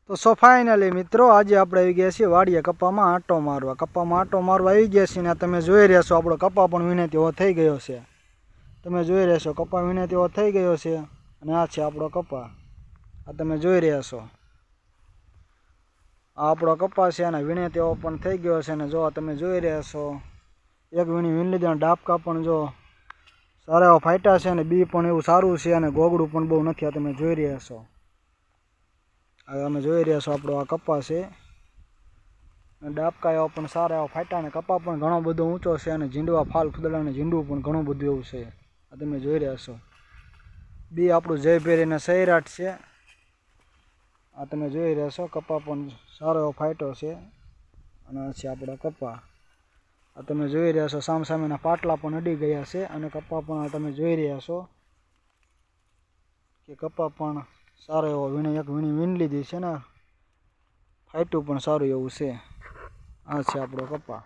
તો ફાઇનલી મિત્રો આજે આપણે આવી ગયા છીએ વાડીએ કપ્પામાં આંટો મારવા આવી ગયા છીએ ને તમે જોઈ રહ્યા છો આપણો કપ્પા પણ વીણે તેવો થઈ ગયો છે। તમે જોઈ રહ્યા છો કપ્પા વીણે તેવો થઈ ગયો છે અને આ છે આપણો કપ્પા। આ તમે જોઈ રહ્યા છો આ આપણો કપ્પા છે અને વીણે તેવો પણ થઈ ગયો છે અને જો તમે જોઈ રહ્યા છો એક વીણી વીણ લીધા ડાબકા પણ જો સારા એવા ફાટ્યા છે અને બી પણ એવું સારું છે અને ગોગડું પણ બહુ નથી। આ તમે જોઈ રહ્યા છો તમે જોઈ રહ્યા છો આપણો આ કપ્પા છે ડાબકા એવા પણ સારા એવા ફાટ્યા અને કપ્પા પણ ઘણો બધો ઊંચો છે અને ઝીંડવા ફાલ ફૂદડા અને ઝીંડવું પણ ઘણું બધું એવું છે। આ તમે જોઈ રહ્યા છો બી આપણું જયભેરીના સૈરાટ છે। આ તમે જોઈ રહ્યા છો કપ્પા પણ સારો એવો ફાટ્યો છે અને આ છે આપણો કપ્પા। આ તમે જોઈ રહ્યા છો સામસામેના પાટલા પણ અડી ગયા છે અને કપ્પા પણ તમે જોઈ રહ્યા છો કે કપ્પા પણ સારો એવો એક વીણી વીણ લીધી છે ને ફાટ્યું પણ સારું એવું છે। આ છે આપણો કપ્પા।